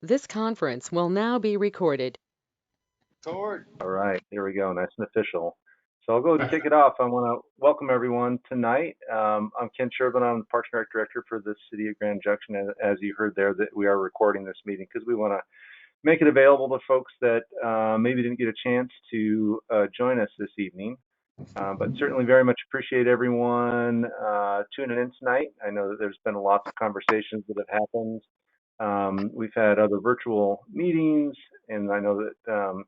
This conference will now be recorded. All right, here we go, nice and official. So I'll go and kick it off. I want to welcome everyone tonight. I'm Ken Shervin. I'm the Parks and Rec Director for the City of Grand Junction. As you heard there, that we are recording this meeting because we want to make it available to folks that maybe didn't get a chance to join us this evening. But certainly very much appreciate everyone tuning in tonight. I know that there's been lots of conversations that have happened. We've had other virtual meetings, and I know that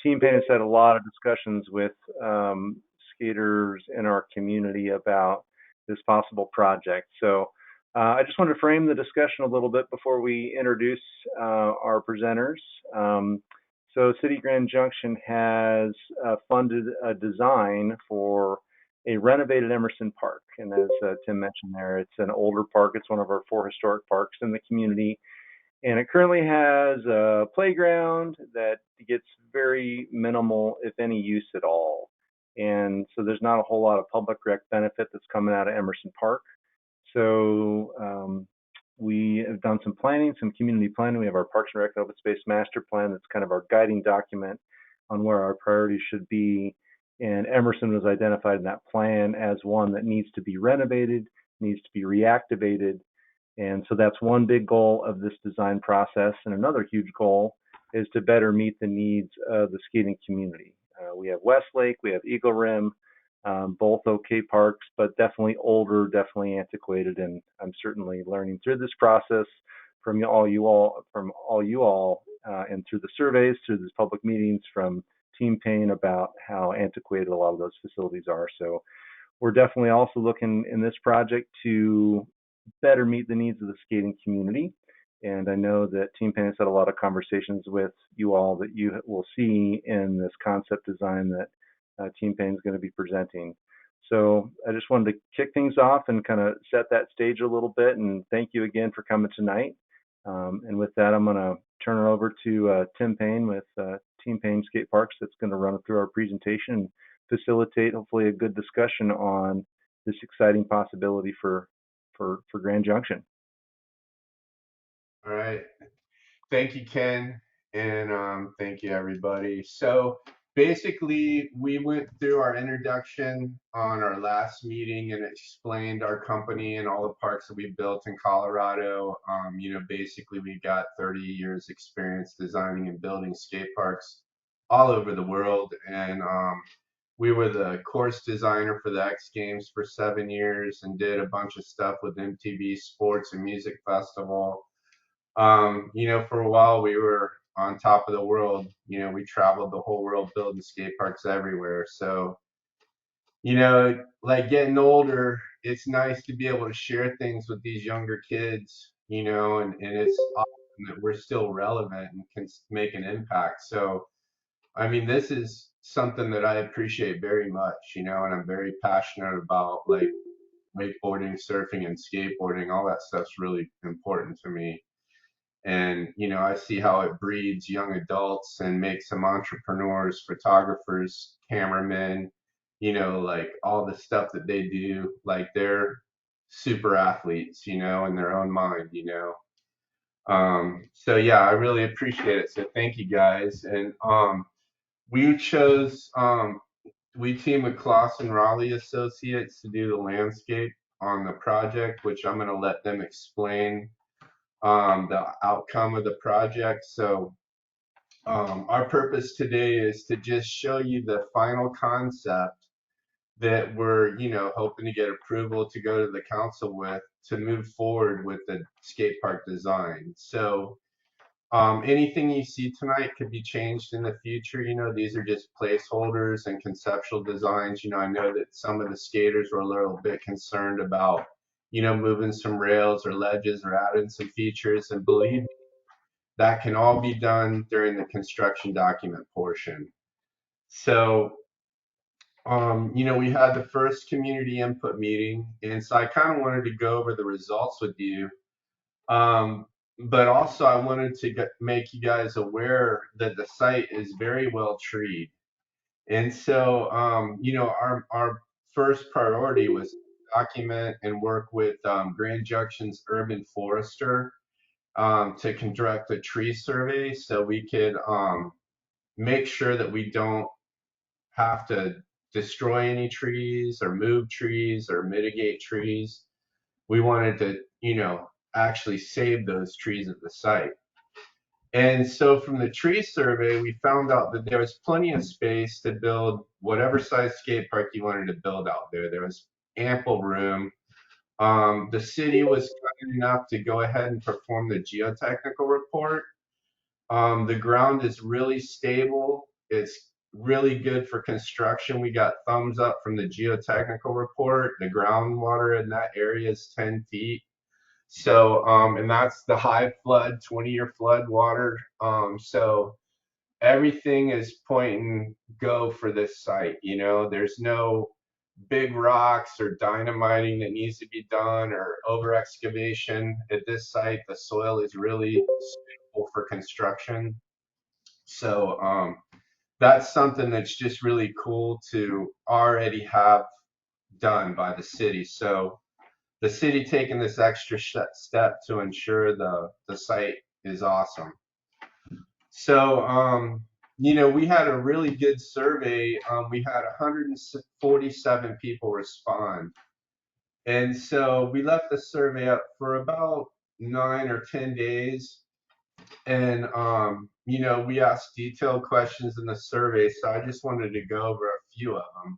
Team Pain has had a lot of discussions with skaters in our community about this possible project. So I just wanted to frame the discussion a little bit before we introduce our presenters. So City Grand Junction has funded a design for a renovated Emerson Park. And as Tim mentioned there, it's an older park. It's one of our 4 historic parks in the community. And it currently has a playground that gets very minimal, if any, use at all. And so there's not a whole lot of public rec benefit that's coming out of Emerson Park. So we have done some planning, some community planning. We have our Parks and Rec Open Space Master Plan that's kind of our guiding document on where our priorities should be. And Emerson was identified in that plan as one that needs to be renovated, needs to be reactivated. And so that's one big goal of this design process. And another huge goal is to better meet the needs of the skating community. We have Westlake, we have Eagle Rim, both okay parks, but definitely older, definitely antiquated. And I'm certainly learning through this process from all you all, and through the surveys, through these public meetings from Team Pain about how antiquated a lot of those facilities are. So we're definitely also looking in this project to better meet the needs of the skating community. And I know that Team Pain has had a lot of conversations with you all that you will see in this concept design that Team Pain is going to be presenting. So I just wanted to kick things off and kind of set that stage a little bit. And thank you again for coming tonight. And with that, I'm going to turn it over to Tim Payne with Team Payne Skate Parks that's going to run through our presentation and facilitate hopefully a good discussion on this exciting possibility for Grand Junction. All right. Thank you, Ken, and thank you, everybody. So basically, we went through our introduction on our last meeting and explained our company and all the parks that we built in Colorado. Basically, we got 30 years experience designing and building skate parks all over the world, and we were the course designer for the X Games for 7 years and did a bunch of stuff with MTV Sports and Music Festival. For a while we were on top of the world. We traveled the whole world building skate parks everywhere. So, like getting older, it's nice to be able to share things with these younger kids, and it's awesome that we're still relevant and can make an impact. So, I mean, this is something that I appreciate very much, and I'm very passionate about like wakeboarding, surfing, and skateboarding. All that stuff's really important to me. And I see how it breeds young adults and makes them entrepreneurs, photographers, cameramen, like all the stuff that they do, like they're super athletes, in their own mind. So yeah, I really appreciate it. So thank you guys. And we chose we teamed with Clausen Raleigh Associates to do the landscape on the project, which I'm going to let them explain the outcome of the project. So our purpose today is to just show you the final concept that we're, hoping to get approval to go to the council with to move forward with the skate park design. So anything you see tonight could be changed in the future. These are just placeholders and conceptual designs. I know that some of the skaters were a little bit concerned about, moving some rails or ledges or adding some features. And believe me, that can all be done during the construction document portion. So, we had the first community input meeting, and so I kind of wanted to go over the results with you. But also, I wanted to make you guys aware that the site is very well treed. And so, our first priority was document and work with Grand Junction's urban forester to conduct a tree survey so we could make sure that we don't have to destroy any trees or move trees or mitigate trees. We wanted to, actually save those trees at the site. And so from the tree survey, we found out that there was plenty of space to build whatever size skate park you wanted to build out there. There was ample room. The city was kind enough to go ahead and perform the geotechnical report. The ground is really stable. It's really good for construction. We got thumbs up from the geotechnical report. The groundwater in that area is 10 feet. So, and that's the high flood, 20-year flood water. So everything is point and go for this site. There's no big rocks or dynamiting that needs to be done or over excavation at this site. The soil is really suitable for construction. So that's something that's just really cool to already have done by the city. So the city taking this extra step to ensure the site is awesome. So, we had a really good survey. We had 147 people respond. And so we left the survey up for about 9 or 10 days. And, we asked detailed questions in the survey. So I just wanted to go over a few of them.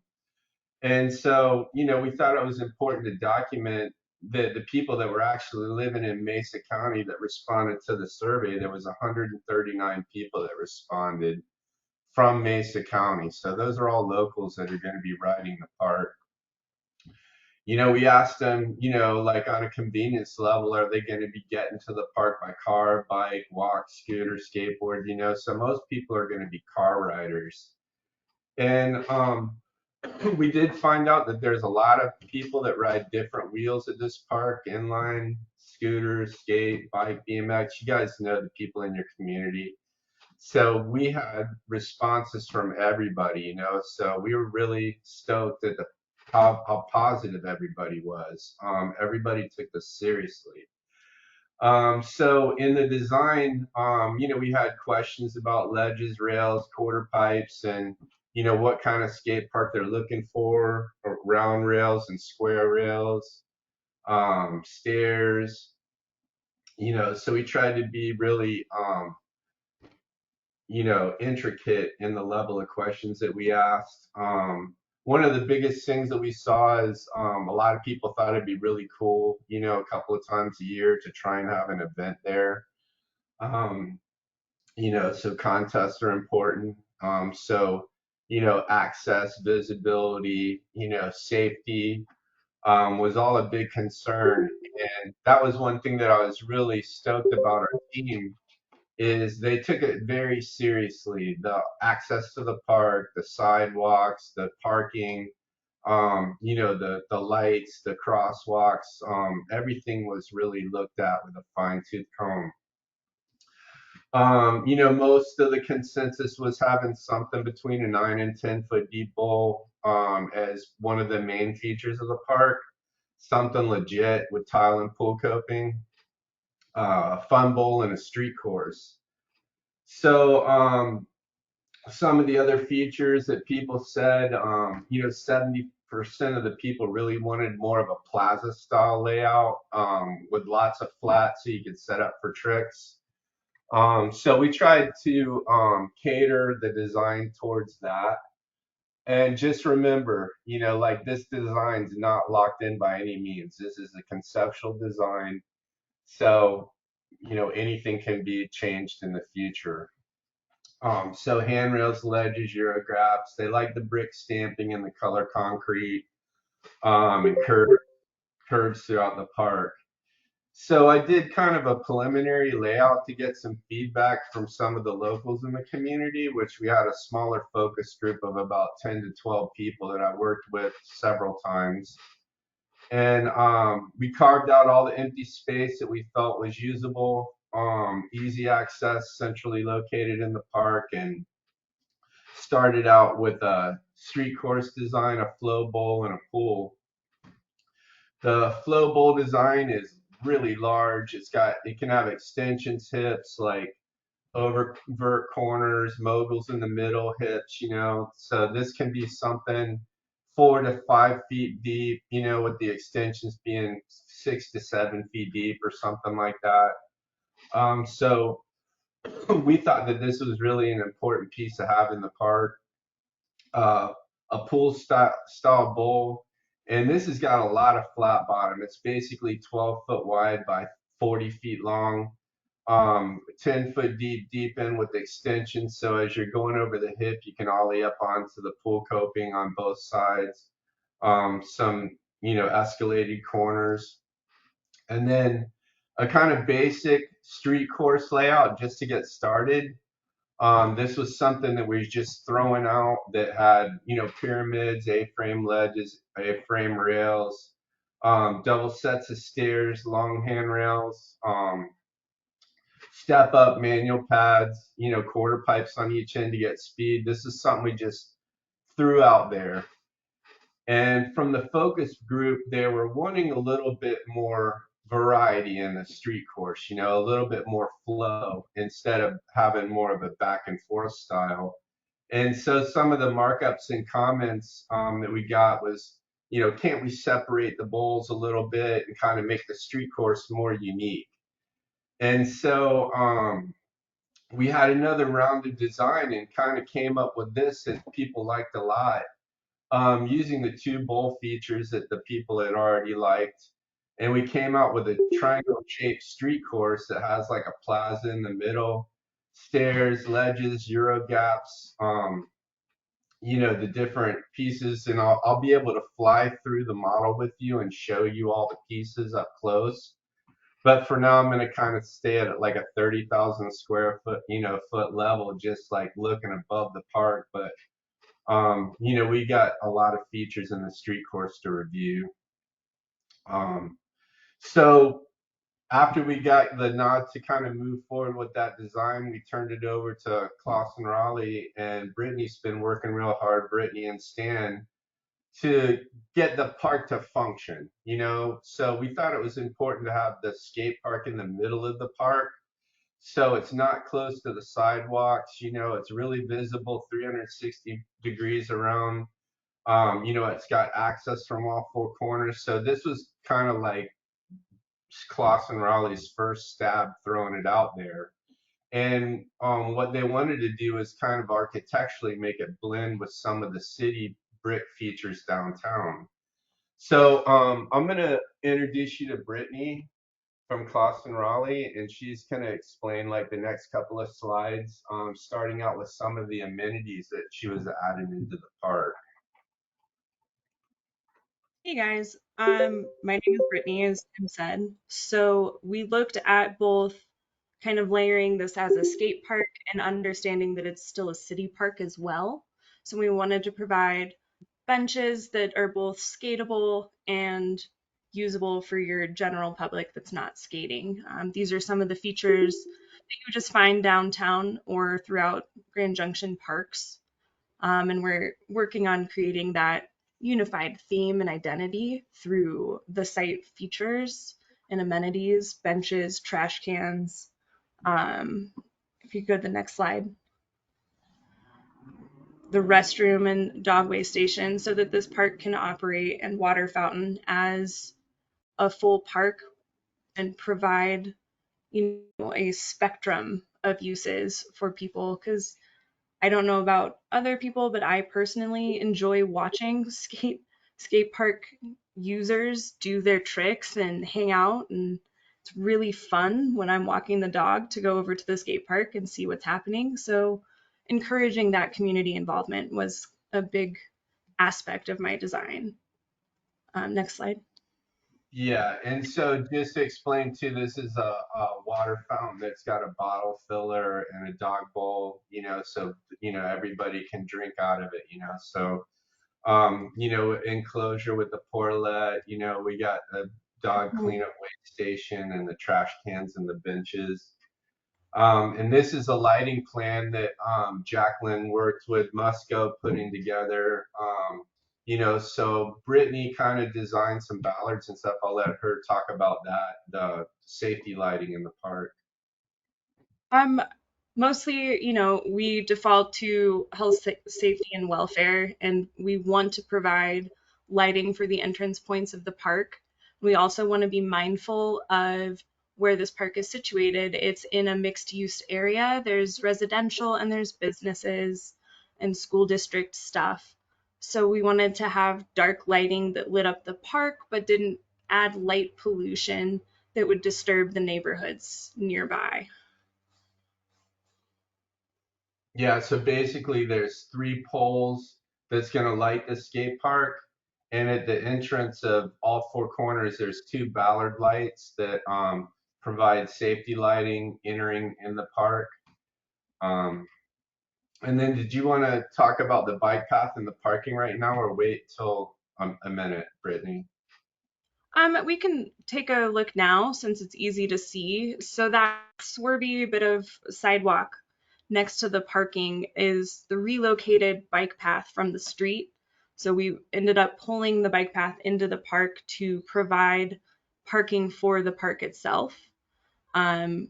And so, we thought it was important to document the people that were actually living in Mesa County that responded to the survey. There was 139 people that responded from Mesa County. So those are all locals that are going to be riding the park. We asked them, like on a convenience level, are they going to be getting to the park by car, bike, walk, scooter, skateboard? So most people are going to be car riders. And we did find out that there's a lot of people that ride different wheels at this park: inline, scooters, skate, bike, BMX. You guys know the people in your community. So we had responses from everybody, so we were really stoked at how positive everybody was. Everybody took this seriously. So in the design, we had questions about ledges, rails, quarter pipes, and what kind of skate park they're looking for, or round rails and square rails, stairs. So we tried to be really, intricate in the level of questions that we asked. One of the biggest things that we saw is a lot of people thought it'd be really cool, a couple of times a year to try and have an event there. So contests are important. Access, visibility, safety was all a big concern. And that was one thing that I was really stoked about our team, is they took it very seriously. The access to the park, the sidewalks, the parking, the lights, the crosswalks, everything was really looked at with a fine-tooth comb. Most of the consensus was having something between a 9 and 10-foot deep bowl as one of the main features of the park. Something legit with tile and pool coping, a fun bowl, and a street course. So some of the other features that people said, 70% of the people really wanted more of a plaza style layout with lots of flats so you could set up for tricks. So we tried to cater the design towards that. And just remember, like, this design's not locked in by any means. This is a conceptual design. So, anything can be changed in the future. So handrails, ledges, Eurographs, they like the brick stamping and the color concrete, and curves throughout the park. So I did kind of a preliminary layout to get some feedback from some of the locals in the community, which we had a smaller focus group of about 10 to 12 people that I worked with several times. And we carved out all the empty space that we felt was usable, easy access, centrally located in the park, and started out with a street course design, a flow bowl, and a pool. The flow bowl design is really large. It can have extensions, hips, like overt corners, moguls in the middle, hips, So this can be something 4 to 5 feet deep, with the extensions being 6 to 7 feet deep or something like that. So we thought that this was really an important piece to have in the park. Uh, a pool style bowl, and this has got a lot of flat bottom. It's basically 12 foot wide by 40 feet long, 10 foot deep in with extensions. So as you're going over the hip, you can ollie up onto the pool coping on both sides. Some, escalated corners, and then a kind of basic street course layout just to get started. This was something that we was just throwing out that had, pyramids, A-frame ledges, A-frame rails, double sets of stairs, long handrails, step up manual pads, quarter pipes on each end to get speed. This is something we just threw out there. And from the focus group, they were wanting a little bit more variety in the street course, a little bit more flow instead of having more of a back and forth style. And so some of the markups and comments that we got was, can't we separate the bowls a little bit and kind of make the street course more unique? And so we had another round of design and kind of came up with this that people liked a lot, using the two bowl features that the people had already liked. And we came out with a triangle shaped street course that has like a plaza in the middle, stairs, ledges, Euro gaps, the different pieces. And I'll be able to fly through the model with you and show you all the pieces up close. But for now, I'm going to kind of stay at like a 30,000 square foot, foot level, just like looking above the park. But we got a lot of features in the street course to review. So after we got the nod to kind of move forward with that design, we turned it over to Klaus and Raleigh, and Brittany's been working real hard, Brittany and Stan, to get the park to function, So we thought it was important to have the skate park in the middle of the park. So it's not close to the sidewalks, it's really visible 360 degrees around. It's got access from all four corners. So this was kind of like Klaus and Raleigh's first stab throwing it out there. And what they wanted to do is kind of architecturally make it blend with some of the city brick features downtown. So I'm going to introduce you to Brittany from Klaus and Raleigh, and she's going to explain like the next couple of slides, starting out with some of the amenities that she was adding into the park. Hey guys, my name is Brittany, as Tim said. So we looked at both kind of layering this as a skate park and understanding that it's still a city park as well. So we wanted to provide benches that are both skatable and usable for your general public that's not skating. These are some of the features that you just find downtown or throughout Grand Junction parks. And we're working on creating that unified theme and identity through the site features and amenities, benches, trash cans. If you go to the next slide, the restroom and dogway station, so that this park can operate and water fountain as a full park and provide a spectrum of uses for people, because I don't know about other people, but I personally enjoy watching skate park users do their tricks and hang out, and it's really fun when I'm walking the dog to go over to the skate park and see what's happening. So encouraging that community involvement was a big aspect of my design. Next slide. Yeah, and so just to explain too, this is a water fountain that's got a bottle filler and a dog bowl, so everybody can drink out of it, So enclosure with the portalet, we got a dog cleanup waste station and the trash cans and the benches. And this is a lighting plan that Jacqueline worked with Musco putting together. So Brittany kind of designed some ballards and stuff. I'll let her talk about that, the safety lighting in the park. Um, Mostly, we default to health, safety, and welfare, and we want to provide lighting for the entrance points of the park. We also want to be mindful of where this park is situated. It's in a mixed use area. There's residential and there's businesses and school district stuff. So we wanted to have dark lighting that lit up the park but didn't add light pollution that would disturb the neighborhoods nearby. Yeah, so basically there's 3 poles that's going to light the skate park. And at the entrance of all 4 corners, there's 2 ballard lights that provide safety lighting entering in the park. Um, and then did you want to talk about the bike path and the parking right now, or wait till a minute, Brittany? We can take a look now since it's easy to see. So that swervy bit of sidewalk next to the parking is the relocated bike path from the street. So we ended up pulling the bike path into the park to provide parking for the park itself. Um,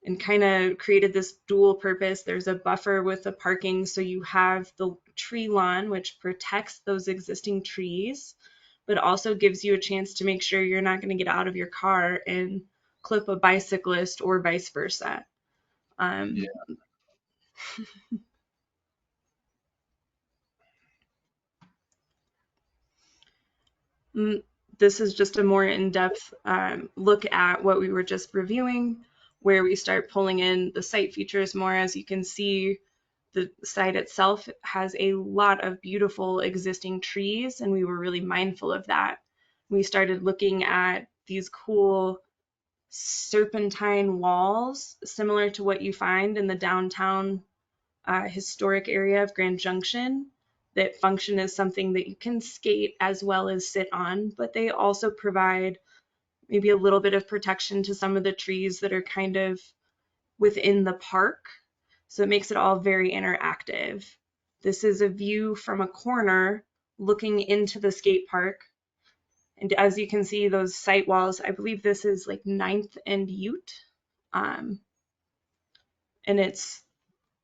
and kind of created this dual purpose. There's a buffer with the parking, so you have the tree lawn, which protects those existing trees, but also gives you a chance to make sure you're not going to get out of your car and clip a bicyclist or vice versa. Yeah. Um, mm, this is just a more in-depth look at what we were just reviewing, where we start pulling in the site features more. As you can see, the site itself has a lot of beautiful existing trees, and we were really mindful of that. We started looking at these cool serpentine walls, similar to what you find in the downtown historic area of Grand Junction, that function as something that you can skate as well as sit on, but they also provide maybe a little bit of protection to some of the trees that are kind of within the park. So it makes it all very interactive. This is a view from a corner looking into the skate park. And as you can see, those site walls, I believe this is like 9th and Ute. Um, and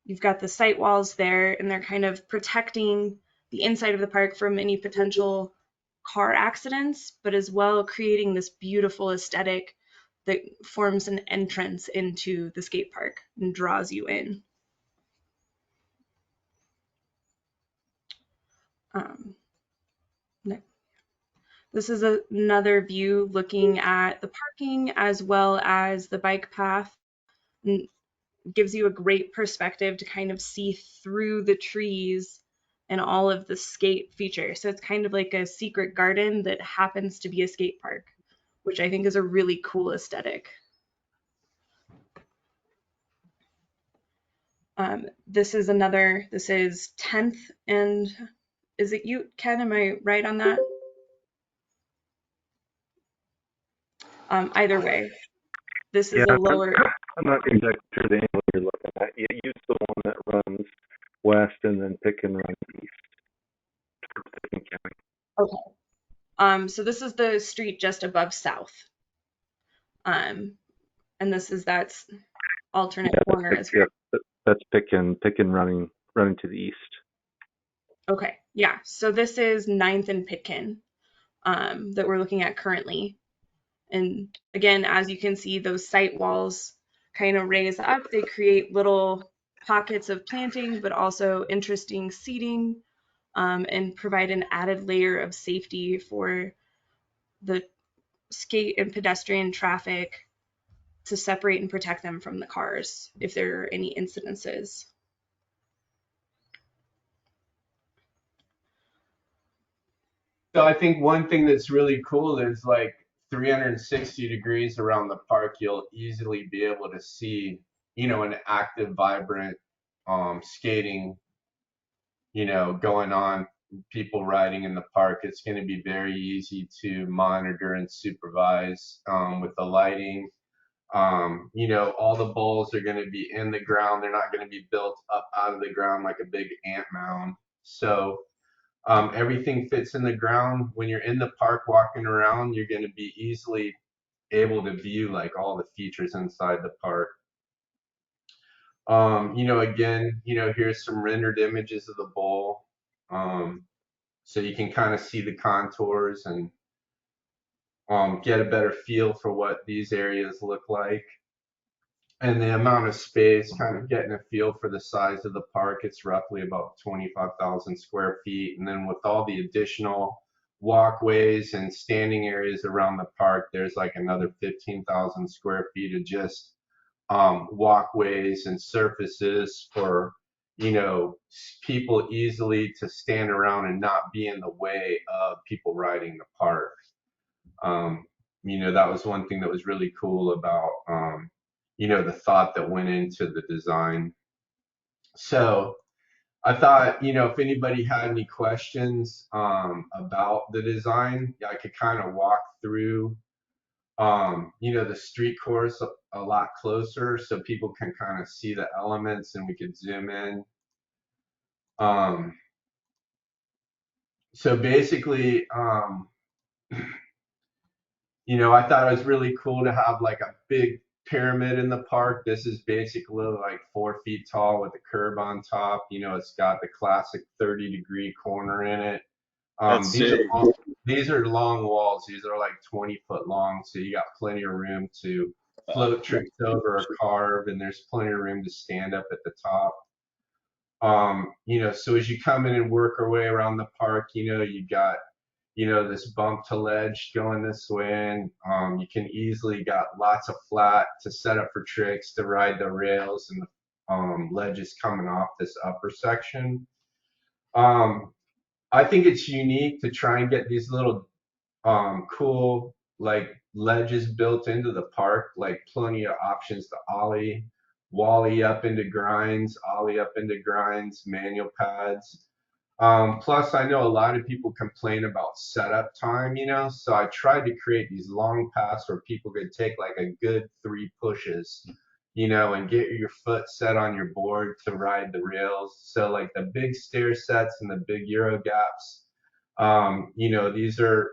you've got the site walls there, and they're kind of protecting the inside of the park from any potential car accidents, but as well creating this beautiful aesthetic that forms an entrance into the skate park and draws you in. Um, this is another view looking at the parking as well as the bike path, and gives you a great perspective to kind of see through the trees and all of the skate features. So it's kind of like a secret garden that happens to be a skate park, which I think is a really cool aesthetic. This is 10th and, is it Ute, Ken? Am I right on that? Either way, this is Yeah, a lower. I'm not exactly sure the angle you're looking at. You use the one that runs west and then pick and run east. Picken County. Okay. So this is the street just above South. And that's alternate corner as well. Yeah, that's pick and running to the east. Okay, yeah. So this is 9th and Pitkin that we're looking at currently. And again, as you can see, those site walls kind of raise up. They create little pockets of planting, but also interesting seating, and provide an added layer of safety for the skate and pedestrian traffic to separate and protect them from the cars if there are any incidences. So I think one thing that's really cool is like 360 degrees around the park, you'll easily be able to see, an active, vibrant skating, going on, people riding in the park. It's going to be very easy to monitor and supervise with the lighting. All the bowls are going to be in the ground. They're not going to be built up out of the ground like a big ant mound. So Everything fits in the ground. When you're in the park walking around, you're going to be easily able to view like all the features inside the park. Again, here's some rendered images of the bowl. So you can kind of see the contours and get a better feel for what these areas look like. And the amount of space, kind of getting a feel for the size of the park, it's roughly about 25,000 square feet. And then with all the additional walkways and standing areas around the park, there's like another 15,000 square feet of just walkways and surfaces for, people easily to stand around and not be in the way of people riding the park. That was one thing that was really cool about, the thought that went into the design. So I thought, if anybody had any questions about the design, I could kind of walk through, the street course a lot closer so people can kind of see the elements and we could zoom in. So basically, I thought it was really cool to have like a big pyramid in the park. This is basically like 4 feet tall with a curb on top. It's got the classic 30-degree corner in it. These are long walls. These are like 20-foot long, so you got plenty of room to float tricks over or carve, and there's plenty of room to stand up at the top. So as you come in and work our way around the park, you got this bump to ledge going this way, and you can easily got lots of flat to set up for tricks to ride the rails and the ledges coming off this upper section. I think it's unique to try and get these little cool like ledges built into the park, like plenty of options to ollie, wally up into grinds, ollie up into grinds, manual pads. Plus, I know a lot of people complain about setup time, so I tried to create these long paths where people could take like a good 3 pushes, and get your foot set on your board to ride the rails. So like the big stair sets and the big Euro gaps, these are,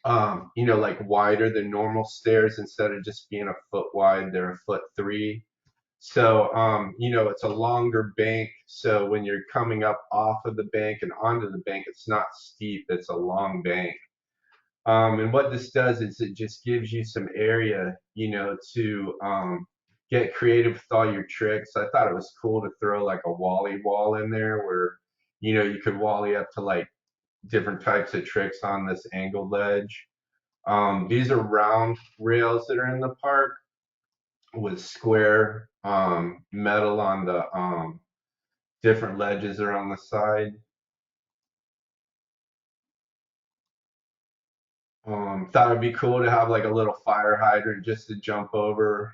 like wider than normal stairs. Instead of just being a foot wide, they're a foot 3. So, it's a longer bank. So when you're coming up off of the bank and onto the bank, it's not steep, it's a long bank. And what this does is it just gives you some area, to get creative with all your tricks. I thought it was cool to throw like a wally wall in there where, you could wally up to like different types of tricks on this angled ledge. These are round rails that are in the park with square metal on the different ledges around the side. Thought it'd be cool to have like a little fire hydrant just to jump over.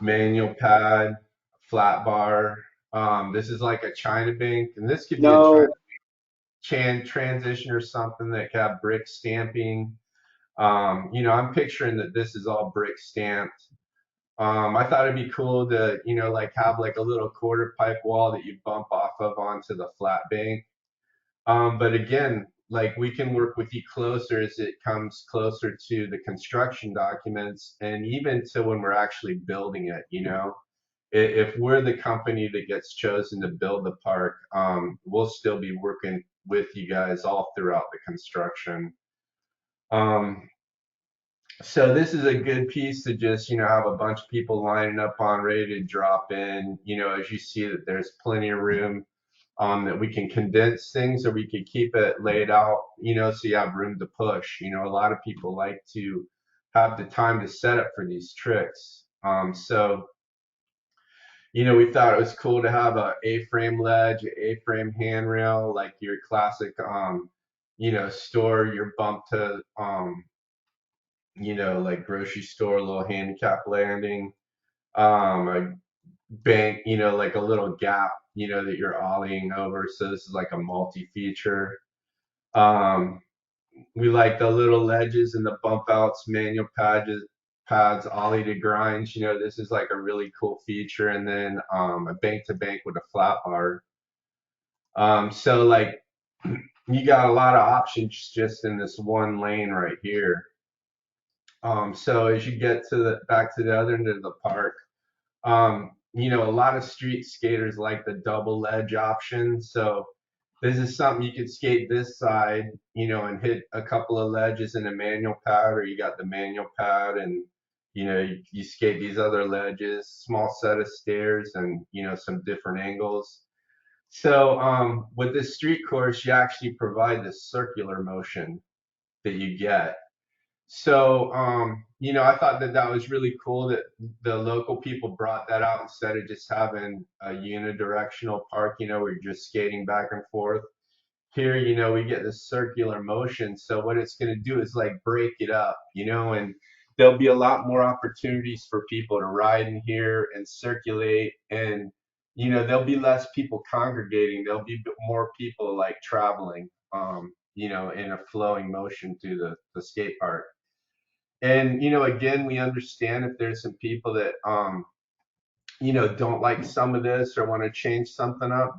Manual pad, flat bar. This is like a China bank, and this could be a transition or something that could have brick stamping. I'm picturing that this is all brick stamped. I thought it'd be cool to, like have like a little quarter pipe wall that you bump off of onto the flat bank. But again, like we can work with you closer as it comes closer to the construction documents and even to when we're actually building it, If we're the company that gets chosen to build the park, we'll still be working with you guys all throughout the construction. So this is a good piece to just, have a bunch of people lining up on ready to drop in, as you see that there's plenty of room that we can condense things or we could keep it laid out, so you have room to push. A lot of people like to have the time to set up for these tricks. So, we thought it was cool to have a A-frame ledge, A-frame handrail, like your classic, store your bump to, like grocery store, little handicap landing, a bank, like a little gap, that you're ollieing over. So this is like a multi-feature. We like the little ledges and the bump outs, manual pads, ollie to grinds. This is like a really cool feature. And then a bank to bank with a flat bar. So like you got a lot of options just in this one lane right here. So as you get to the back to the other end of the park, a lot of street skaters like the double ledge option. So this is something you could skate this side, and hit a couple of ledges in a manual pad, or you got the manual pad and you skate these other ledges, small set of stairs and some different angles. So with this street course, you actually provide this circular motion that you get. So, I thought that that was really cool that the local people brought that out instead of just having a unidirectional park, where you're just skating back and forth. Here, we get this circular motion. So what it's going to do is like break it up, and there'll be a lot more opportunities for people to ride in here and circulate. And, there'll be less people congregating. There'll be more people like traveling, in a flowing motion through the skate park. And again, we understand if there's some people that don't like some of this or want to change something up.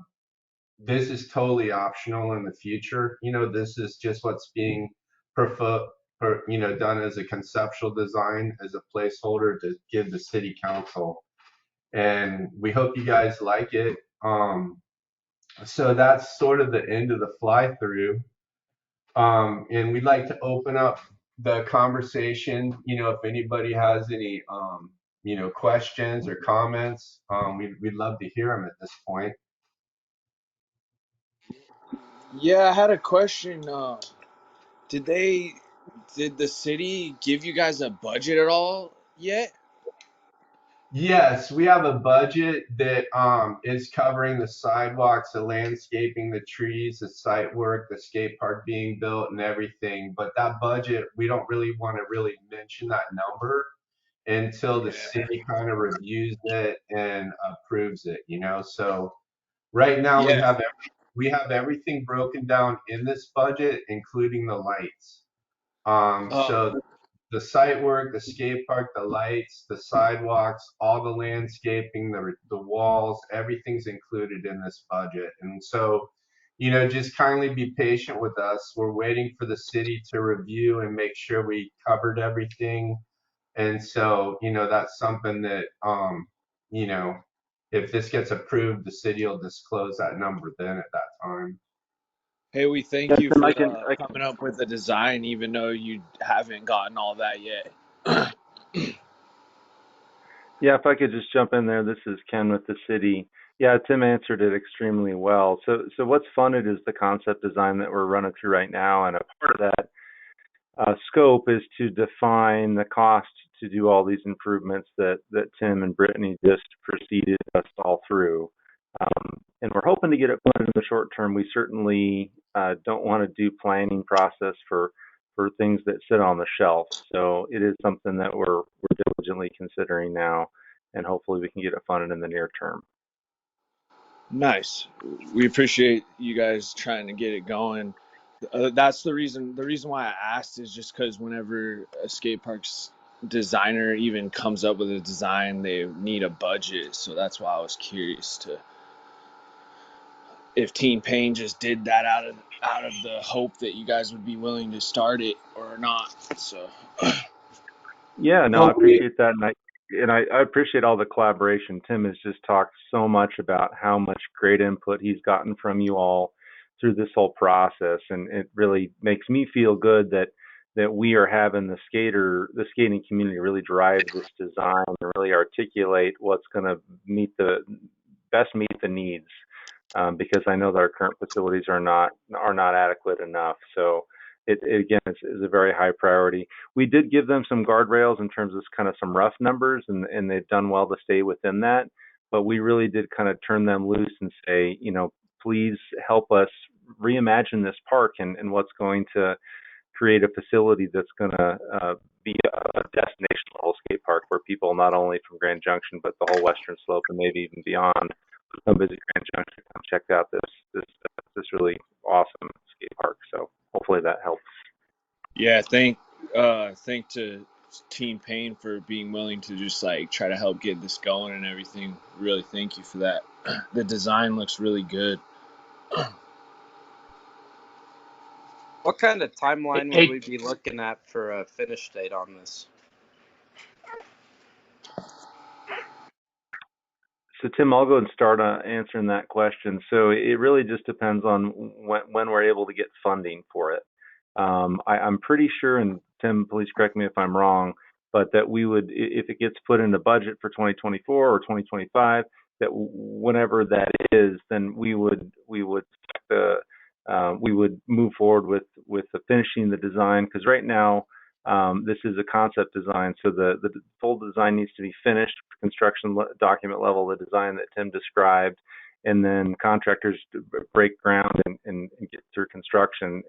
This is totally optional in the future. This is just what's being done as a conceptual design as a placeholder to give the city council. And we hope you guys like it. So that's sort of the end of the fly through. And we'd like to open up the conversation. If anybody has any, questions or comments, we'd love to hear them at this point. Yeah, I had a question. Did the city give you guys a budget at all yet? Yes, we have a budget that is covering the sidewalks, the landscaping, the trees, the site work, the skate park being built, and everything. But that budget, we don't really want to really mention that number until the Yeah. city kind of reviews it and approves it, So right now Yeah. we have everything broken down in this budget, including the lights. Oh, So the site work, the skate park, the lights, the sidewalks, all the landscaping, the walls, everything's included in this budget. And so, just kindly be patient with us. We're waiting for the city to review and make sure we covered everything. And so, that's something that, you know, if this gets approved, the city will disclose that number then at that time. hey, we thank Yes, you and for I can coming up with a design, even though you haven't gotten all that yet. Yeah, if I could just jump in there, this is Ken with the city. Yeah, Tim answered it extremely well. So what's funded is the concept design that we're running through right now, and a part of that scope is to define the cost to do all these improvements that Tim and Brittany just proceeded us all through. And we're hoping to get it funded in the short term. We certainly don't want to do planning process for things that sit on the shelf. So it is something that we're diligently considering now, and hopefully we can get it funded in the near term. Nice. We appreciate you guys trying to get it going. That's the reason. The reason why I asked is just because whenever a skate park's designer even comes up with a design, they need a budget. So that's why I was curious to if Team Pain just did that out of the hope that you guys would be willing to start it or not. So Yeah, no, I Hopefully, appreciate that, and I appreciate all the collaboration. Tim has just talked so much about how much great input he's gotten from you all through this whole process, and it really makes me feel good that we are having the skating community really drive this design and really articulate what's going to best meet the needs, because I know that our current facilities are not adequate enough. So it again is a very high priority. We did give them some guardrails in terms of kind of some rough numbers, and they've done well to stay within that. But we really did kind of turn them loose and say, please help us reimagine this park and what's going to create a facility that's going to be a destination level skate park where people not only from Grand Junction but the whole Western Slope and maybe even beyond come visit Grand Junction, come check out this really awesome skate park. So hopefully that helps. yeah, thank to Team Pain for being willing to just like try to help get this going and everything. Really, thank you for that. The design looks really good. What kind of timeline would Hey, we be looking at for a finish date on this? So Tim, I'll go and start answering that question. So it really just depends on when we're able to get funding for it. I'm pretty sure, and Tim, please correct me if I'm wrong, but that we would, if it gets put in the budget for 2024 or 2025, that whenever that is, then we would move forward with the finishing the design, because right now this is a concept design, so the full design needs to be finished, construction document level, the design that Tim described, and then contractors break ground and get through construction.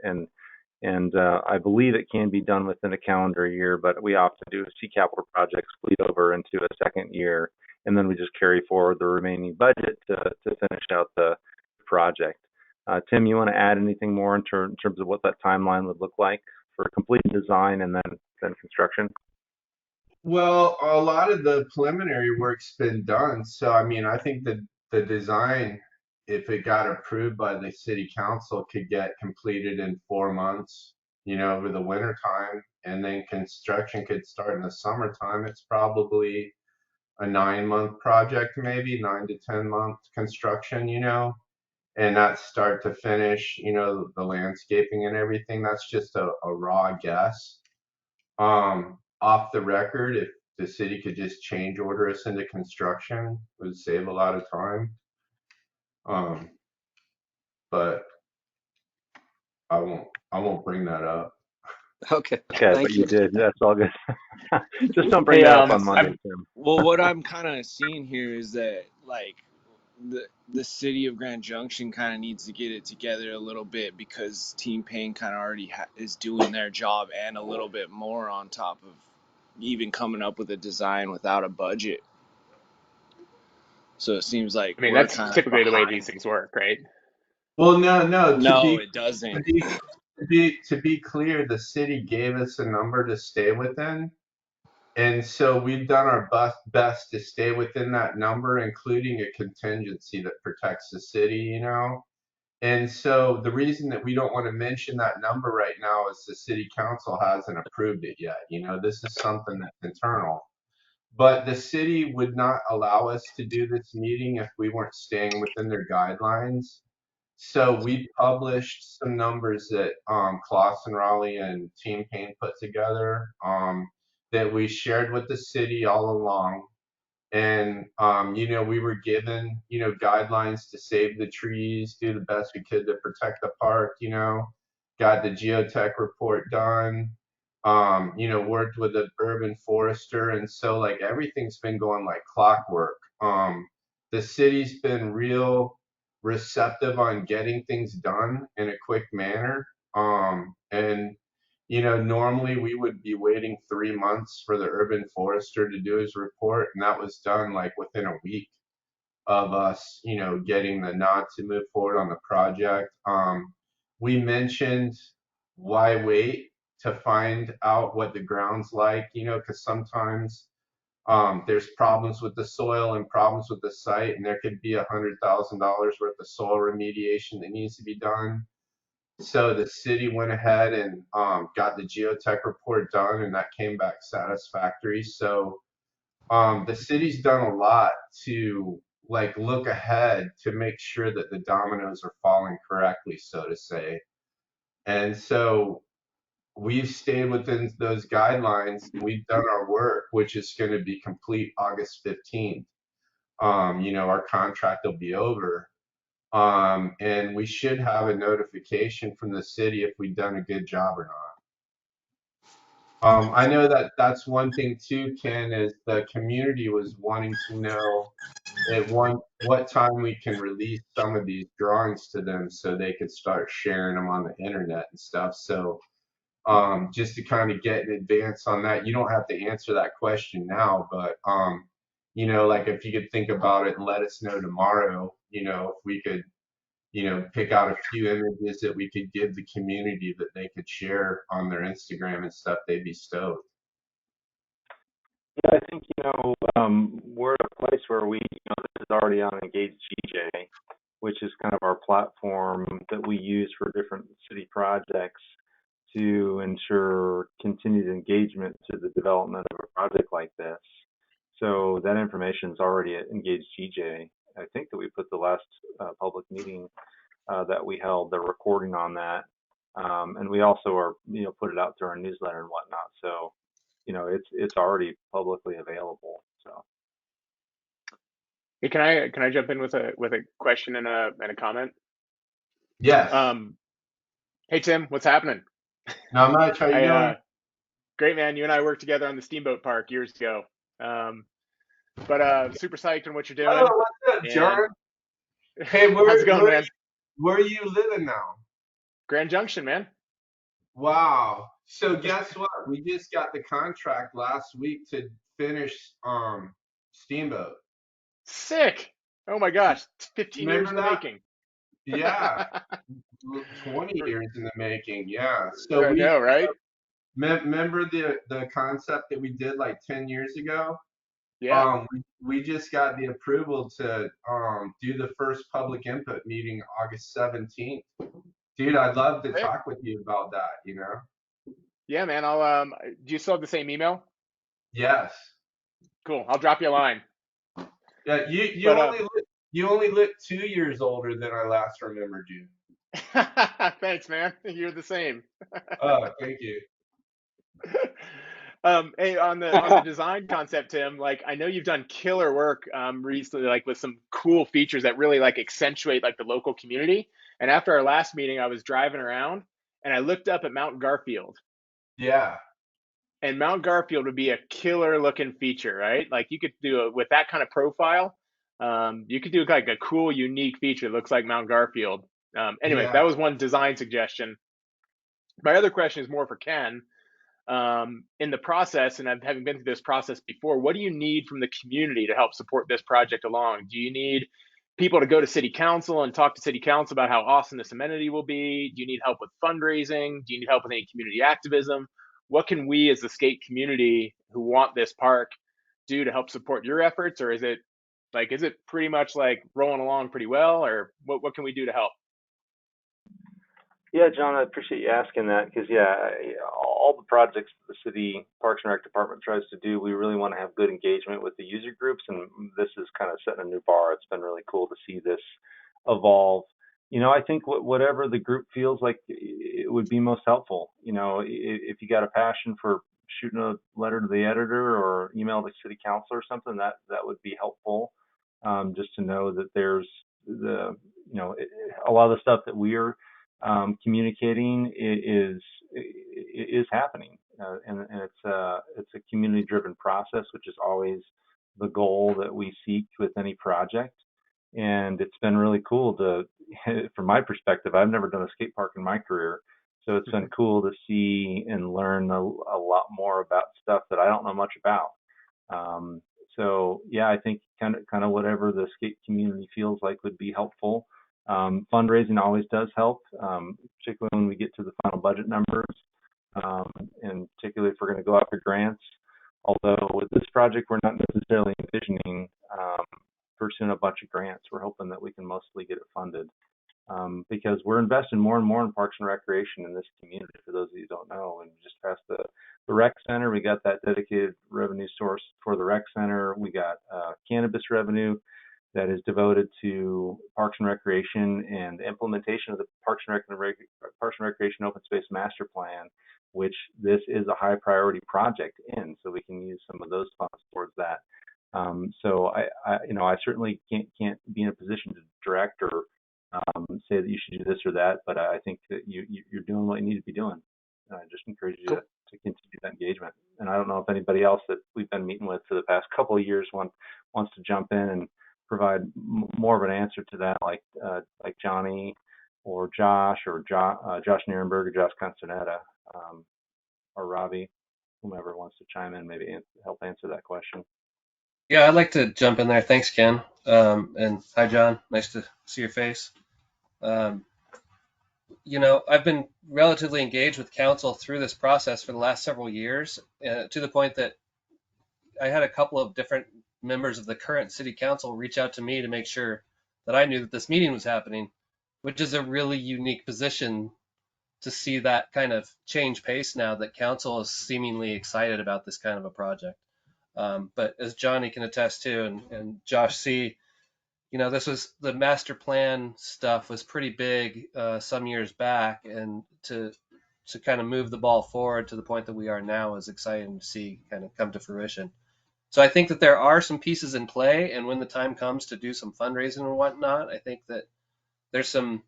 And I believe it can be done within a calendar year, but we often do see capital projects bleed over into a second year, and then we just carry forward the remaining budget to finish out the project. Tim, you want to add anything more in terms of what that timeline would look like for complete design and then construction? Well, a lot of the preliminary work's been done. So, I mean, I think that the design, if it got approved by the city council, could get completed in 4 months, over the winter time. And then construction could start in the summertime. It's probably a 9-month project, maybe 9 to 10 month construction. And that's start to finish, the landscaping and everything. That's just a raw guess. Off the record, if the city could just change order us into construction, it would save a lot of time. But I won't bring that up. Okay, Okay, but thank you you. did. That's all good. Just don't bring hey, that up on Monday, Tim. Well, what I'm kind of seeing here is that like the city of Grand Junction kind of needs to get it together a little bit, because Team Pain kind of already is doing their job and a little bit more on top of even coming up with a design without a budget. So it seems like I mean, we're that's kind of typically the way these behind. things work, right? Well, no. To No, be it to doesn't. be to be clear, the city gave us a number to stay within, and so we've done our best to stay within that number, including a contingency that protects the city. And so the reason that we don't want to mention that number right now is the city council hasn't approved it yet. This is something that's internal. But the city would not allow us to do this meeting if we weren't staying within their guidelines. So we published some numbers that Clausen Raleigh and Team Pain put together, that we shared with the city all along. And we were given guidelines to save the trees, do the best we could to protect the park. Got the geotech report done. Worked with an urban forester, and so like everything's been going like clockwork. The city's been real receptive on getting things done in a quick manner. And normally we would be waiting 3 months for the urban forester to do his report, and that was done like within a week of us, getting the nod to move forward on the project. We mentioned why wait to find out what the ground's like, because sometimes there's problems with the soil and problems with the site, and there could be $100,000 worth of soil remediation that needs to be done. So the city went ahead and got the geotech report done, and that came back satisfactory. So the city's done a lot to like look ahead to make sure that the dominoes are falling correctly, so to say. And so we've stayed within those guidelines. We've done our work, which is going to be complete August 15th. Our contract will be over. And we should have a notification from the city if we've done a good job or not. I know that that's one thing too, Ken, is the community was wanting to know at what time we can release some of these drawings to them so they could start sharing them on the internet and stuff. So just to kind of get in advance on that, you don't have to answer that question now, but like if you could think about it and let us know tomorrow, if we could pick out a few images that we could give the community that they could share on their Instagram and stuff, they'd be stoked. Yeah, I think, we're at a place where this is already on Engaged GJ, which is kind of our platform that we use for different city projects to ensure continued engagement to the development of a project like this. So that information is already at Engage TJ. I think that we put the last public meeting that we held, the recording on that, and we also are, put it out through our newsletter and whatnot. So, it's already publicly available. So. Hey, can I jump in with a question and a comment? Yes. Hey Tim, what's happening? Not much. How you doing? Great, man. You and I worked together on the Steamboat Park years ago. But super psyched on what you're doing. Oh, what's up, John? Hey, how's it going, man? Where are you living now? Grand Junction, man. Wow. So guess what? We just got the contract last week to finish Steamboat. Sick. Oh my gosh. 15 Remember years in the that? making. Yeah. 20 years in the making. Yeah. So I know, right? Remember the concept that we did like 10 years ago? Yeah. We just got the approval to do the first public input meeting August 17th. Dude, I'd love to talk with you about that, Yeah, man. I'll do you still have the same email? Yes. Cool. I'll drop you a line. Yeah, you only look 2 years older than I last remembered you. Thanks, man. You're the same. Oh, thank you. Hey, on the design concept, Tim, like I know you've done killer work recently, like with some cool features that really like accentuate like the local community. And after our last meeting, I was driving around and I looked up at Mount Garfield. Yeah. And Mount Garfield would be a killer looking feature, right? Like you could do it with that kind of profile. You could do like a cool, unique feature that looks like Mount Garfield. Anyway, Yeah. that was one design suggestion. My other question is more for Ken. In the process, and having been through this process before, what do you need from the community to help support this project along? Do you need people to go to city council and talk to city council about how awesome this amenity will be? Do you need help with fundraising? Do you need help with any community activism? What can we as the skate community who want this park do to help support your efforts? Or is it pretty much like rolling along pretty well? Or what can we do to help? Yeah, John, I appreciate you asking that because, all the projects the city Parks and Rec department tries to do, we really want to have good engagement with the user groups, and this is kind of setting a new bar. It's been really cool to see this evolve. I think whatever the group feels like it would be most helpful. If you got a passion for shooting a letter to the editor or email to city council or something, that would be helpful. Just to know that there's a lot of the stuff that we're communicating is happening, and it's a community-driven process, which is always the goal that we seek with any project. And it's been really cool from my perspective, I've never done a skate park in my career, so it's been cool to see and learn a lot more about stuff that I don't know much about. So yeah, I think kind of whatever the skate community feels like would be helpful. Fundraising always does help, particularly when we get to the final budget numbers, and particularly if we're going to go after grants. Although with this project, we're not necessarily envisioning pursuing a bunch of grants. We're hoping that we can mostly get it funded, because we're investing more and more in parks and recreation in this community. For those of you who don't know, and just past the rec center, we got that dedicated revenue source for the rec center. We got cannabis revenue that is devoted to Parks and Recreation and the implementation of the Parks and Recreation Open Space Master Plan, which this is a high priority project in, so we can use some of those funds towards that. So I certainly can't be in a position to direct or say that you should do this or that, but I think that you're doing what you need to be doing. I just encourage you to continue that engagement. And I don't know if anybody else that we've been meeting with for the past couple of years wants to jump in and provide more of an answer to that, like Johnny or Josh Nierenberg or Josh Constanetta, or Robbie, whomever wants to chime in, maybe help answer that question. Yeah, I'd like to jump in there. Thanks, Ken. And hi, John. Nice to see your face. I've been relatively engaged with council through this process for the last several years, to the point that I had a couple of different members of the current city council reach out to me to make sure that I knew that this meeting was happening. which is a really unique position to see that kind of change pace now that council is seemingly excited about this kind of a project. But as Johnny can attest to, and Josh C, this was the master plan stuff was pretty big some years back, and to kind of move the ball forward to the point that we are now is exciting to see kind of come to fruition. So I think that there are some pieces in play, and when the time comes to do some fundraising and whatnot, I think that there's some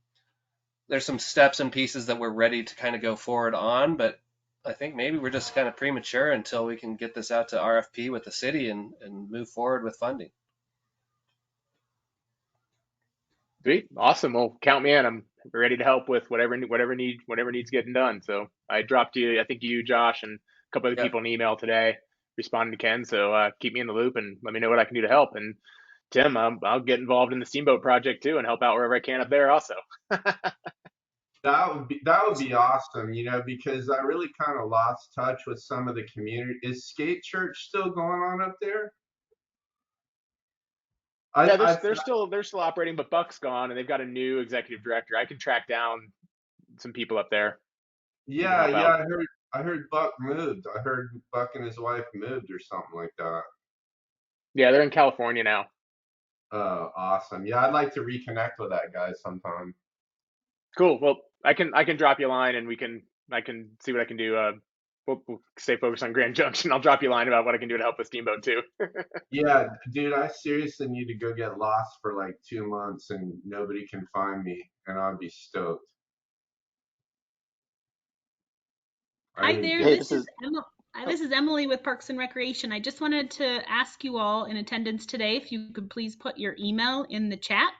steps and pieces that we're ready to kind of go forward on, but I think maybe we're just kind of premature until we can get this out to RFP with the city and move forward with funding. Sweet, awesome. Well, count me in. I'm ready to help with whatever needs getting done. So I dropped you, I think you, Josh, and a couple other Yep. people an email today responding to Ken. So keep me in the loop and let me know what I can do to help. And Tim, I'll get involved in the steamboat project too and help out wherever I can up there also. That would be awesome, because I really kind of lost touch with some of the community. Is Skate Church still going on up there? Yeah, I they're still operating, but Buck's gone and they've got a new executive director. I can track down some people up there who can yeah, help out. I heard Buck moved. I heard Buck and his wife moved or something like that. Yeah, they're in California now. Oh, awesome. Yeah, I'd like to reconnect with that guy sometime. Cool. Well, I can drop you a line and I can see what I can do. We'll stay focused on Grand Junction. I'll drop you a line about what I can do to help with Steamboat too. Yeah, dude, I seriously need to go get lost for like 2 months and nobody can find me, and I'd be stoked. I Hi need to there, get. Hey, this is Emily with Parks and Recreation. I just wanted to ask you all in attendance today if you could please put your email in the chat.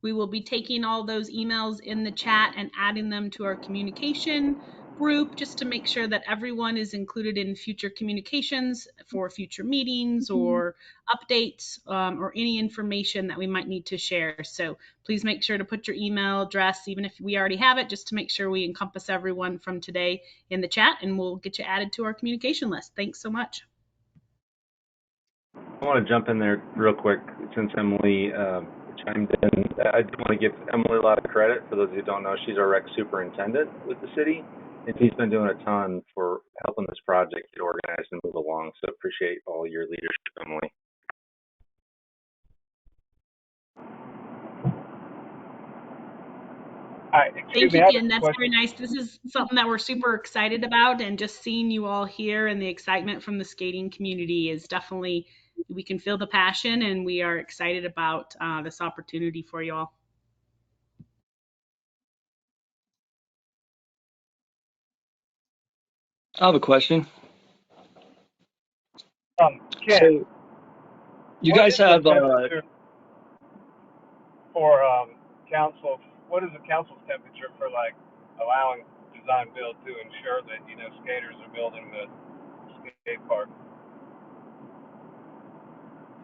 We will be taking all those emails in the chat and adding them to our communication group just to make sure that everyone is included in future communications for future meetings or updates or any information that we might need to share. So please make sure to put your email address, even if we already have it, just to make sure we encompass everyone from today in the chat, and we'll get you added to our communication list. Thanks so much. I want to jump in there real quick since Emily chimed in. I do want to give Emily a lot of credit. For those who don't know, she's our rec superintendent with the city, and she's been doing a ton for helping this project get organized and move along. So appreciate all your leadership, Emily. Thank you, Ken. That's very nice. This is something that we're super excited about, and just seeing you all here and the excitement from the skating community is definitely, we can feel the passion, and we are excited about this opportunity for you all. I have a question. Ken, So you what guys is the have temperature for council? What is the council's temperature for like allowing design build to ensure that skaters are building the skate park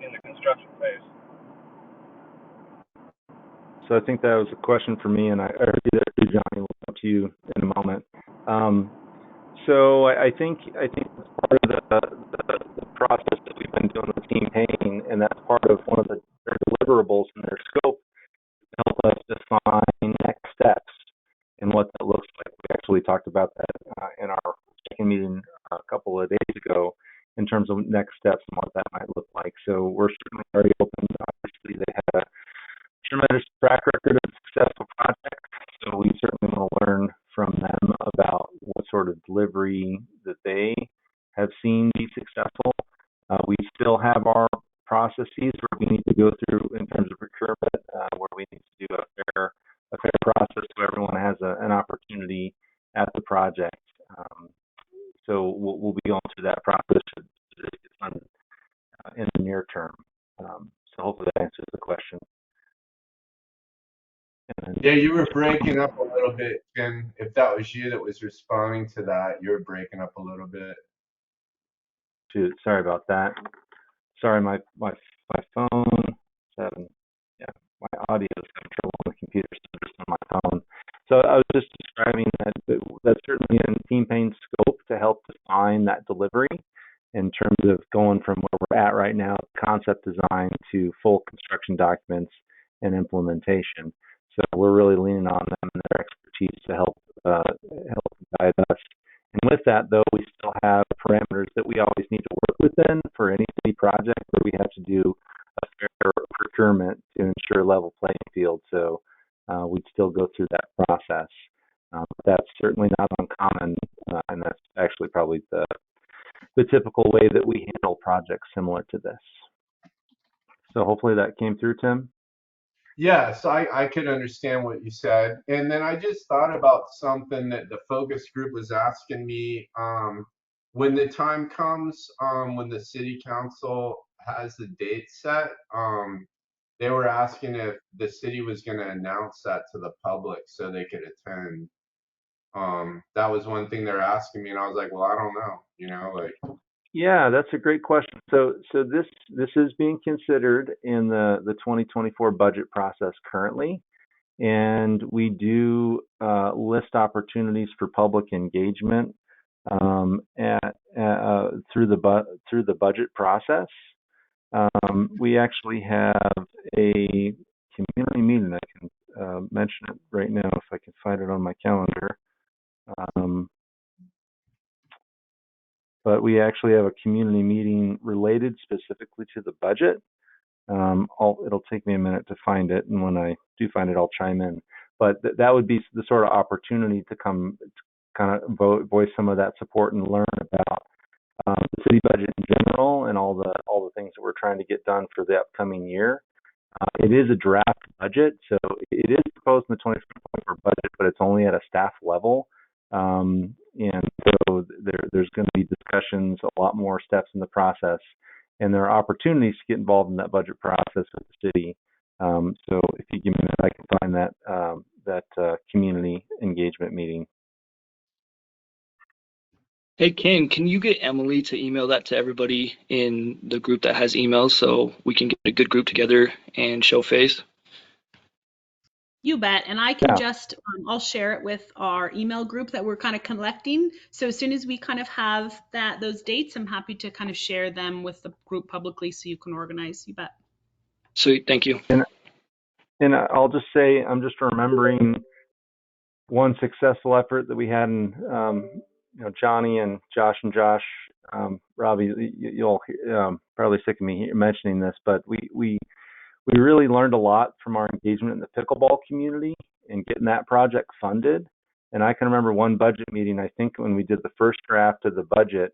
in the construction phase? So I think that was a question for me, and I heard you there too, Johnny. We'll come to you in a moment. So I think part of the process that we've been doing with Team Pain, and that's part of one of their deliverables in their scope to help us define next steps and what that looks like. We actually talked about that in our second meeting a couple of days ago in terms of next steps and what that might look like. So we're certainly very open. Obviously, they have a tremendous track record of successful projects, so we certainly want to learn from them about what sort of delivery that they have seen be successful. We still have our processes where we need to go through in terms of procurement, where we need to do a fair process so everyone has an opportunity at the project. So we'll be going through that process in the near term. So hopefully that answers the question. Yeah, you were breaking up a little bit, Ken. If that was you that was responding to that, you were breaking up a little bit. Shoot, sorry about that. Sorry, my phone. My audio is having trouble on the computer, so just on my phone. So I was just describing that's certainly in Team Pain's scope to help define that delivery in terms of going from where we're at right now, concept design, to full construction documents and implementation. So we're really leaning on them and their expertise to help guide us. And with that, though, we still have parameters that we always need to work within for any city project where we have to do a fair procurement to ensure level playing field. So we'd still go through that process. But that's certainly not uncommon, and that's actually probably the typical way that we handle projects similar to this. So hopefully that came through, Tim. Yes, I could understand what you said. And then I just thought about something that the focus group was asking me. When the time comes, when the city council has the date set, they were asking if the city was going to announce that to the public so they could attend. That was one thing they're asking me, and I was like, well, I don't know, like. Yeah, that's a great question. So this is being considered in the 2024 budget process currently, and we do list opportunities for public engagement through the budget process. We actually have a community meeting. I can mention it right now if I can find it on my calendar. But we actually have a community meeting related specifically to the budget. It'll take me a minute to find it, and when I do find it, I'll chime in. But that would be the sort of opportunity to come kind of voice some of that support and learn about the city budget in general and all the things that we're trying to get done for the upcoming year. It is a draft budget, so it is proposed in the 2024 budget, but it's only at a staff level. And so there's going to be discussions, a lot more steps in the process, and there are opportunities to get involved in that budget process with the city. So if you give me a minute, I can find that community engagement meeting. Hey, Ken, can you get Emily to email that to everybody in the group that has emails so we can get a good group together and show face? You bet. And I can just, I'll share it with our email group that we're kind of collecting. So as soon as we kind of have those dates, I'm happy to kind of share them with the group publicly so you can organize. You bet. Sweet. Thank you. And I'll just say, I'm just remembering one successful effort that we had in, Johnny and Josh Robbie, you'll probably sick of me mentioning this, but we really learned a lot from our engagement in the pickleball community and getting that project funded. And I can remember one budget meeting, I think when we did the first draft of the budget,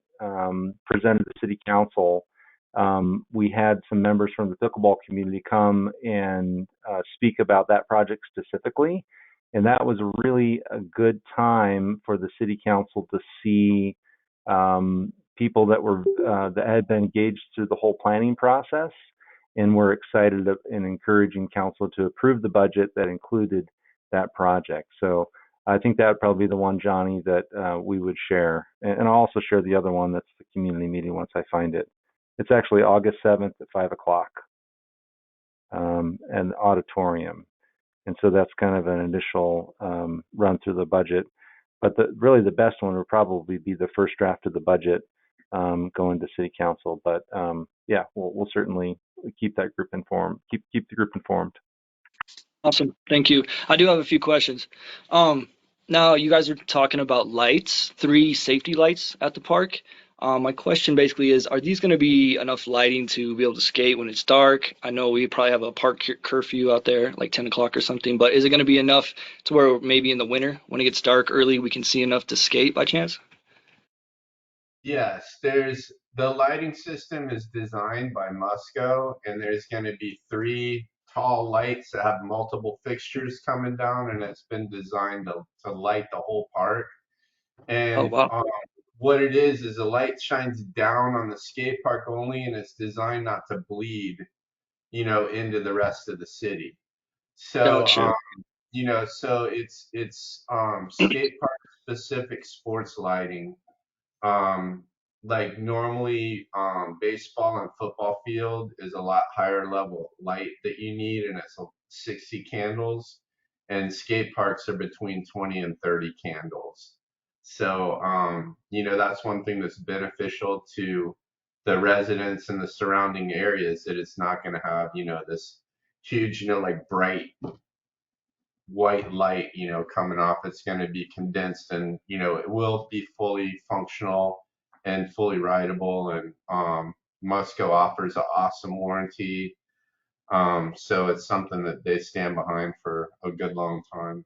presented to the city council, we had some members from the pickleball community come and speak about that project specifically. And that was really a good time for the city council to see people that had been engaged through the whole planning process, and we're excited and encouraging council to approve the budget that included that project. So I think that would probably be the one, Johnny, that we would share. And I'll also share the other one, that's the community meeting once I find it. It's actually August 7th at 5 o'clock, and auditorium. And so that's kind of an initial run through the budget. But really the best one would probably be the first draft of the budget going to city council. But yeah, we'll certainly keep that group informed. Keep the group informed. Awesome. Thank you. I do have a few questions. Now you guys are talking about lights, 3 safety lights at the park. My question basically is, are these going to be enough lighting to be able to skate when it's dark? I know we probably have a park curfew out there, like 10 o'clock or something, but is it going to be enough to where maybe in the winter, when it gets dark early, we can see enough to skate by chance? Yes, the lighting system is designed by Musco, and there's going to be 3 tall lights that have multiple fixtures coming down, and it's been designed to light the whole park. Oh, And wow. what it is the light shines down on the skate park only, and it's designed not to bleed, into the rest of the city. So, Gotcha. so it's skate park specific sports lighting. Um, like normally, baseball and football field is a lot higher level light that you need, and it's 60 candles, and skate parks are between 20 and 30 candles. So, that's one thing that's beneficial to the residents in the surrounding areas, that it's not going to have, this huge, like bright white light, coming off. It's going to be condensed, and it will be fully functional and fully rideable. And Musco offers an awesome warranty, so it's something that they stand behind for a good long time.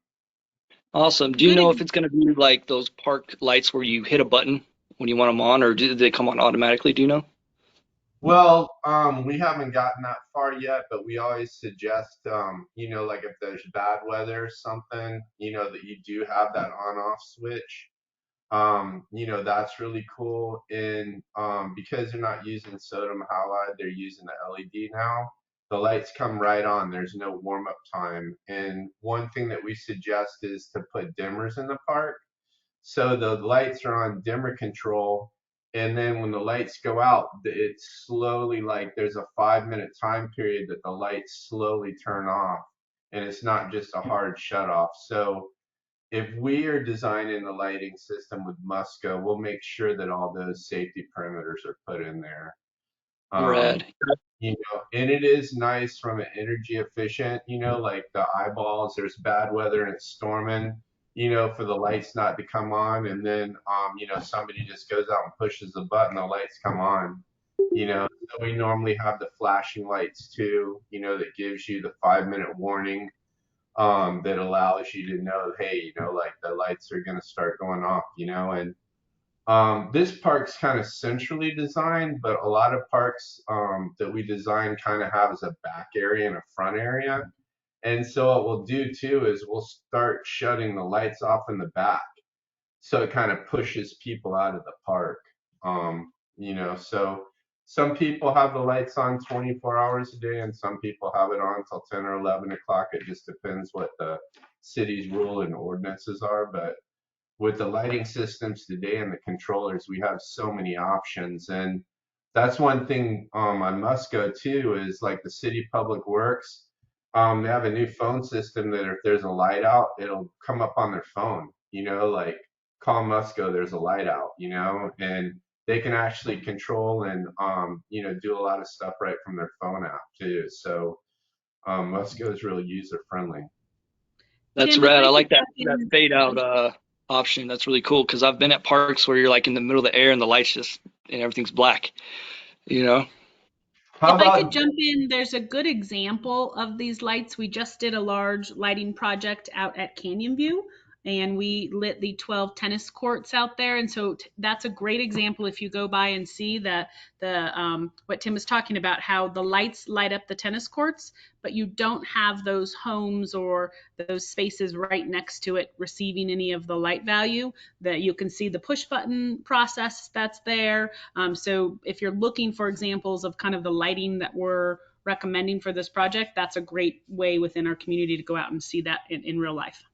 Awesome. Do you know if it's going to be like those park lights where you hit a button when you want them on, or do they come on automatically? Do you know? Well, we haven't gotten that far yet, but we always suggest, like if there's bad weather or something, that you do have that on-off switch. That's really cool. And because they're not using sodium halide, they're using the LED now. The lights come right on. There's no warm-up time. And one thing that we suggest is to put dimmers in the park. So the lights are on dimmer control, and then when the lights go out, it's slowly, like there's a 5-minute time period that the lights slowly turn off, and it's not just a hard shut off. So if we are designing the lighting system with Musco, we'll make sure that all those safety perimeters are put in there. Rad. And it is nice from an energy efficient, like the eyeballs, there's bad weather and it's storming, for the lights not to come on. And then, somebody just goes out and pushes the button, the lights come on, So we normally have the flashing lights too, that gives you the 5-minute warning, that allows you to know, hey, like the lights are going to start going off, and this park's kind of centrally designed, but a lot of parks that we design kind of have as a back area and a front area. And so what we'll do too is we'll start shutting the lights off in the back. So it kind of pushes people out of the park. So some people have the lights on 24 hours a day and some people have it on until 10 or 11 o'clock. It just depends what the city's rule and ordinances are. But with the lighting systems today and the controllers, we have so many options. And that's one thing on Musco too, is like the city public works. They have a new phone system that if there's a light out, it'll come up on their phone, like call Musco, there's a light out, and they can actually control and, do a lot of stuff right from their phone app too. So Musco is really user friendly. That's Tim, rad. I like that fade out option. That's really cool because I've been at parks where you're like in the middle of the air and the lights just and everything's black. If I could jump in, there's a good example of these lights. We just did a large lighting project out at Canyon View, and we lit the 12 tennis courts out there. And so that's a great example if you go by and see the what Tim was talking about, how the lights light up the tennis courts, but you don't have those homes or those spaces right next to it receiving any of the light value. That you can see the push button process that's there. So if you're looking for examples of kind of the lighting that we're recommending for this project, that's a great way within our community to go out and see that in real life.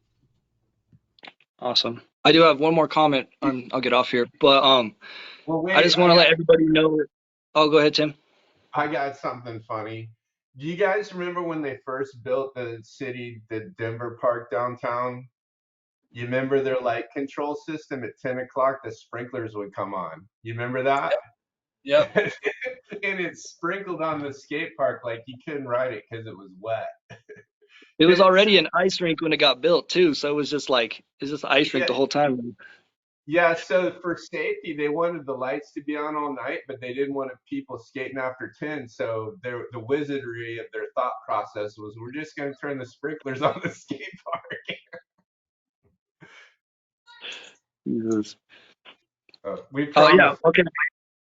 Awesome. I do have one more comment. I'll get off here, but I just want to let everybody know. Oh, go ahead, Tim. I got something funny. Do you guys remember when they first built the Denver Park downtown? You remember their light control system at 10 o'clock, the sprinklers would come on. You remember that? Yep. And it sprinkled on the skate park like you couldn't ride it because it was wet. It was already an ice rink when it got built too, so it was just ice rink the whole time. Yeah, so for safety, they wanted the lights to be on all night, but they didn't want people skating after 10. So the wizardry of their thought process was, we're just going to turn the sprinklers on the skate park. Jesus. We promise. Yeah. Okay.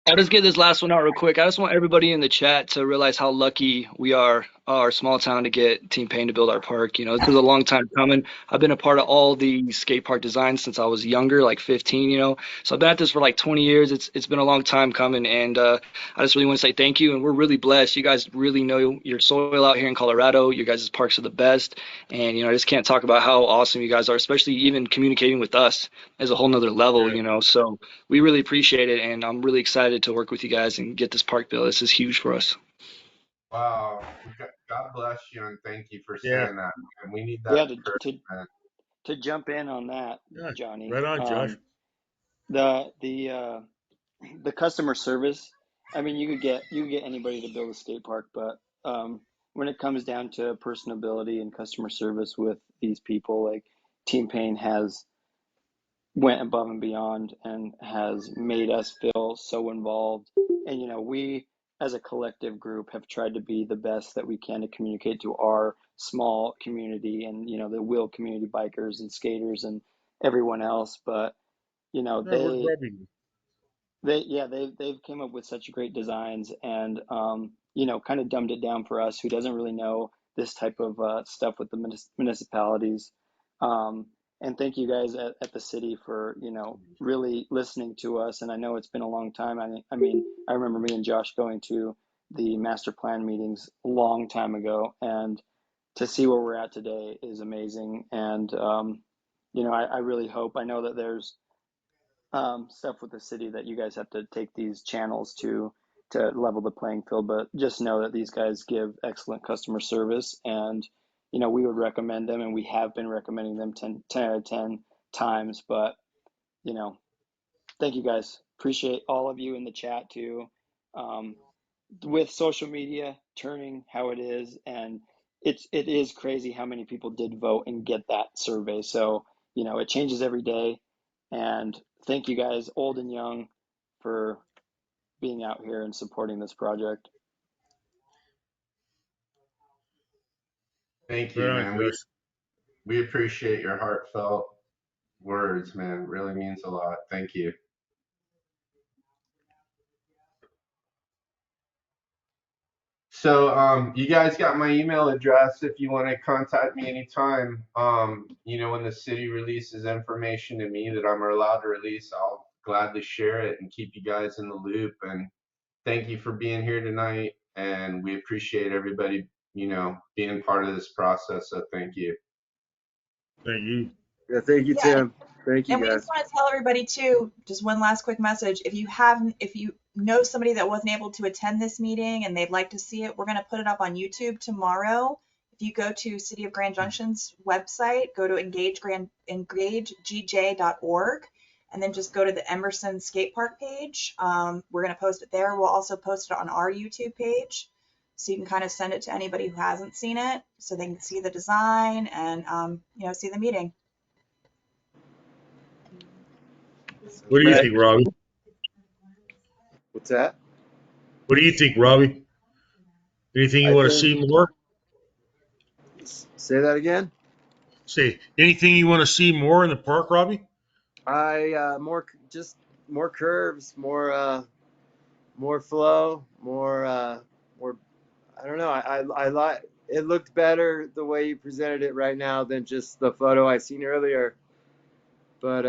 I'll just get this last one out real quick. I just want everybody in the chat to realize how lucky we are, our small town, to get Team Payne to build our park. This is a long time coming. I've been a part of all the skate park designs since I was younger, like 15, So I've been at this for like 20 years. It's been a long time coming, and I just really want to say thank you. And we're really blessed. You guys really know your soil out here in Colorado. Your guys' parks are the best. And, I just can't talk about how awesome you guys are, especially even communicating with us is a whole nother level, So we really appreciate it, and I'm really excited to work with you guys and get this park built. This is huge for us. Wow. God bless you, and thank you for saying that. And we need that to jump in on that, Johnny. Right on, Josh. The customer service. I mean, you could get anybody to build a skate park, but when it comes down to personability and customer service with these people, like Team Pain has went above and beyond and has made us feel so involved. And, we as a collective group have tried to be the best that we can to communicate to our small community and, the wheel community, bikers and skaters and everyone else. But, We're grubbing you. they've came up with such great designs and, kind of dumbed it down for us who doesn't really know this type of stuff with the municipalities. And thank you guys at the city for, really listening to us. And I know it's been a long time. I mean, I remember me and Josh going to the master plan meetings a long time ago, and to see where we're at today is amazing. And, I really hope, I know that there's stuff with the city that you guys have to take these channels to level the playing field, but just know that these guys give excellent customer service, and we would recommend them, and we have been recommending them 10 out of 10 times. But thank you guys, appreciate all of you in the chat too. With social media turning how it is, and it is crazy how many people did vote and get that survey. So it changes every day. And thank you guys, old and young, for being out here and supporting this project. Thank you, Right on, man. Josh. We appreciate your heartfelt words, man. It really means a lot. Thank you. So you guys got my email address if you want to contact me anytime. When the city releases information to me that I'm allowed to release, I'll gladly share it and keep you guys in the loop. And thank you for being here tonight. And we appreciate everybody, being part of this process. So thank you. Thank you. Yeah, thank you, Tim. Thank you, And we guys. just want to tell everybody too, just one last quick message. If you know somebody that wasn't able to attend this meeting and they'd like to see it, we're going to put it up on YouTube tomorrow. If you go to City of Grand Junction's website, go to engagegj.org, and then just go to the Emerson Skate Park page. We're going to post it there. We'll also post it on our YouTube page, so you can kind of send it to anybody who hasn't seen it, so they can see the design and see the meeting. What do you think, Robbie? What's that? What do you think, Robbie? Anything you I want to think, see more? say that again. Say anything you want to see more in the park, Robbie? More curves, more flow, more. I don't know. I like it. Looked better the way you presented it right now than just the photo I seen earlier. But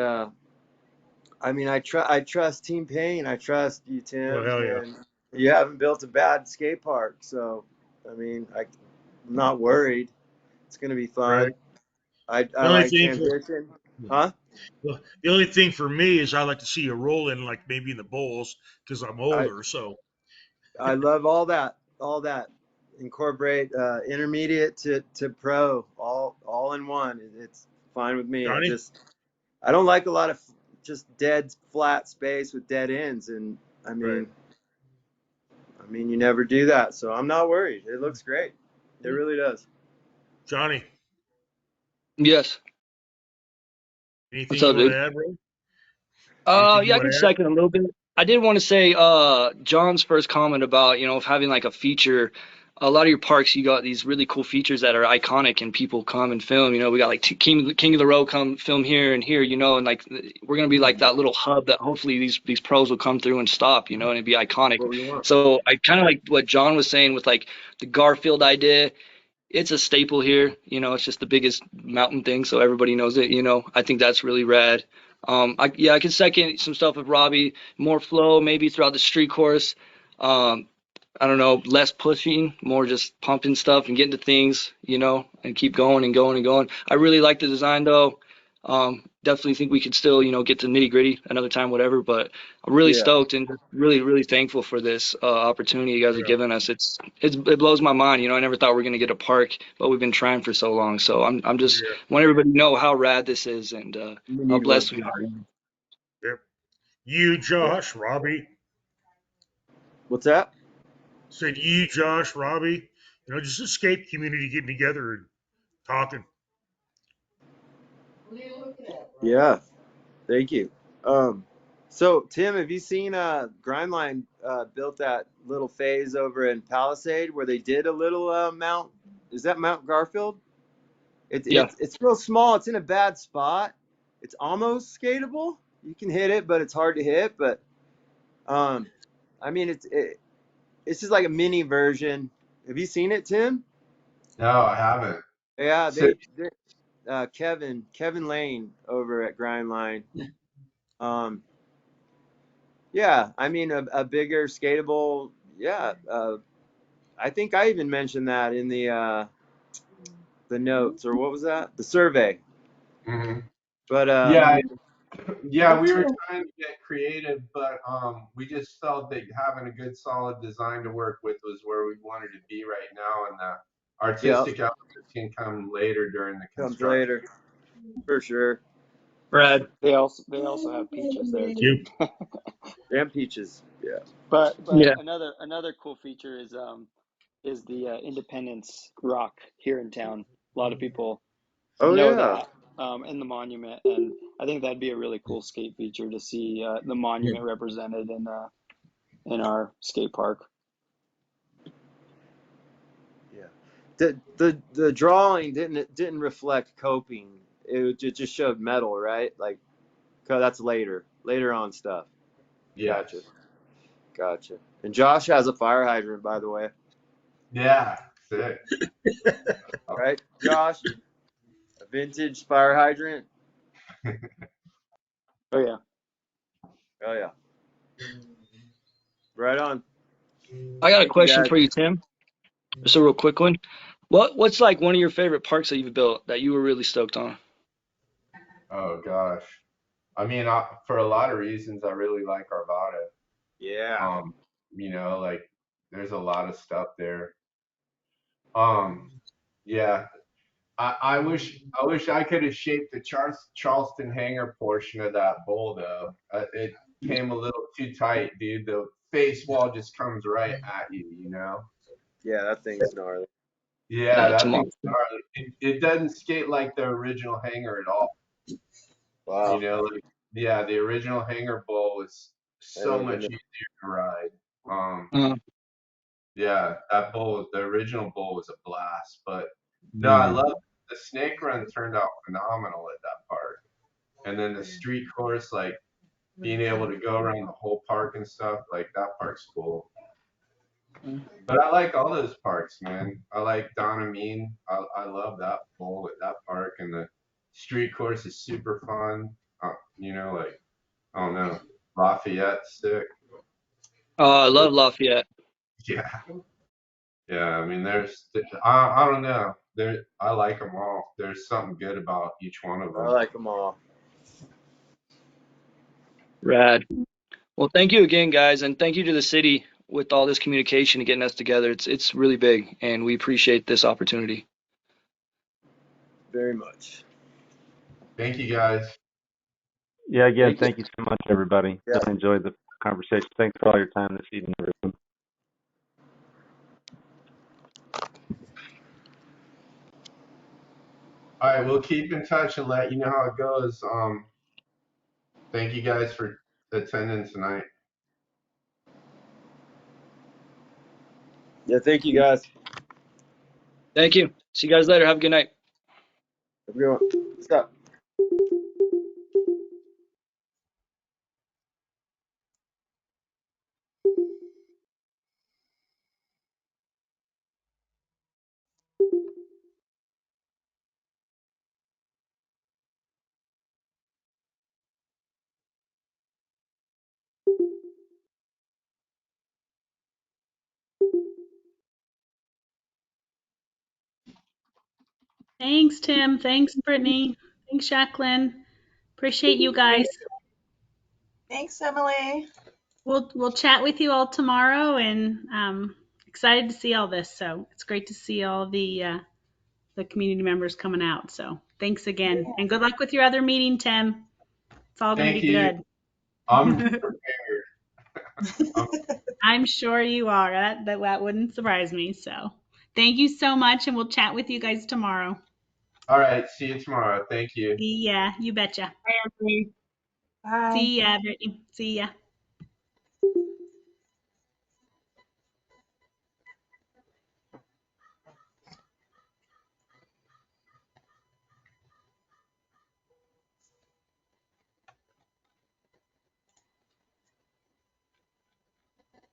I mean, I trust Team Pain. I trust you, Tim. Oh, hell yeah. And you haven't built a bad skate park, so I mean, I'm not worried. It's gonna be fun. Right. I like transition. Huh? Well, the only thing for me is I like to see you roll in, like maybe in the bowls, because I'm older. So I love all that. Incorporate intermediate to pro, all in one. It's fine with me. Johnny? I don't like a lot of just dead flat space with dead ends, and I mean you never do that, so I'm not worried. It looks great. It really does. Johnny, Yes. anything What's you up, want dude? to add, bro? Yeah, I can second a little bit. I did want to say, John's first comment about, of having like a feature. A lot of your parks, you got these really cool features that are iconic, and people come and film. We got like King of the Road come film here and here, and like we're gonna be like that little hub that hopefully these pros will come through and stop, and it'd be iconic. What we want. So I kind of like what John was saying with like the Garfield idea. It's a staple here. It's just the biggest mountain thing, so everybody knows it. I think that's really rad. I can second some stuff with Robbie. More flow, maybe throughout the street course. I don't know, less pushing, more just pumping stuff and getting to things, and keep going and going and going. I really like the design though. Definitely think we could still, get to nitty gritty another time, whatever. But I'm really stoked and really, really thankful for this opportunity you guys have given us. It blows my mind. I never thought we were gonna get a park, but we've been trying for so long. So I'm just want everybody to know how rad this is and how blessed we are. Yep. You, Josh, Robbie. What's that? Said you, Josh, Robbie. Just a skate community getting together and talking. Yeah, thank you. So Tim, have you seen Grindline built that little phase over in Palisade where they did a little Mount? Is that Mount Garfield? Yeah. It's real small. It's in a bad spot. It's almost skatable. You can hit it, but it's hard to hit. But I mean, it's just like a mini version. Have you seen it, Tim? No, I haven't. Yeah, So, Kevin Lane over at Grindline. Um, yeah, I mean a bigger skatable. Yeah, I think I even mentioned that in the notes, or what was that? The survey. mhm. But Yeah, yeah, we what's were trying to get creative, but we just felt that having a good, solid design to work with was where we wanted to be right now, and the yeah, artistic elements can come later during the comes construction. later for sure. Brad. They also have peaches there You, too. And peaches. Yeah. But Yeah. another cool feature is the Independence Rock here in town. A lot of people Oh know yeah. that in the monument, and I think that'd be a really cool skate feature to see the monument represented in our skate park. Yeah. The drawing didn't reflect coping. It just showed metal, right? Like, 'cause that's later on stuff. Yes. Gotcha. And Josh has a fire hydrant, by the way. Yeah, sick. Right, Josh? A vintage fire hydrant. Oh yeah. Oh yeah. Right on. I got a Thank you question guys. for you, Tim. Just a real quick one. What's like one of your favorite parks that you've built that you were really stoked on? Oh gosh. I mean, for a lot of reasons, I really like Arvada. Yeah. Um, like there's a lot of stuff there. Um, yeah, I wish I could have shaped the Charleston Hangar portion of that bowl though. It came a little too tight, dude. The face wall just comes right at you. Yeah, that thing's gnarly. Yeah, That's a that thing's monster. gnarly. It doesn't skate like the original hangar at all. Wow. Like, yeah, the original hangar bowl was I so didn't even much know. easier to ride. Uh, Yeah, that bowl, the original bowl was a blast. But no, I love the snake run turned out phenomenal at that park. And then the street course, like being able to go around the whole park and stuff, like that park's cool. But I like all those parks, man. I like Don Amin. I love that bowl at that park, and the street course is super fun. Like I don't know, Lafayette's sick. I love Lafayette. Yeah, yeah. I mean, I don't know. I like them all. There's something good about each one of I them. like them all. Rad. Well, thank you again, guys, and thank you to the city with all this communication and getting us together. It's really big, and we appreciate this opportunity. Very much. Thank you, guys. Yeah, again, Thank you. thank you so much, everybody. Yeah. Really enjoyed the conversation. Thanks for all your time this evening, everyone. All right, we'll keep in touch and let you know how it goes. Thank you guys for attending tonight. Yeah, thank you guys. Thank you. See you guys later. Have a good night. Have a good one. Stop. Thanks, Tim. Thanks, Brittany. Thanks, Jacqueline. Appreciate you guys. Thanks, Emily. We'll chat with you all tomorrow, and excited to see all this. So it's great to see all the community members coming out. So thanks again, Yeah. and good luck with your other meeting, Tim. It's all going to Thank be you. good. I'm prepared. I'm sure you are. That wouldn't surprise me. So Thank you so much, and we'll chat with you guys tomorrow. All right. See you tomorrow. Thank you. See ya. You betcha. Bye, Emily. Bye. See ya, Brittany. See ya.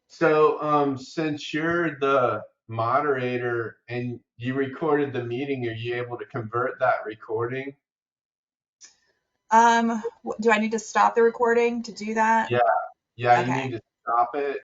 So, since you're the moderator and you recorded the meeting, are you able to convert that recording? Do I need to stop the recording to do that? Yeah. Yeah, you Okay. need to stop it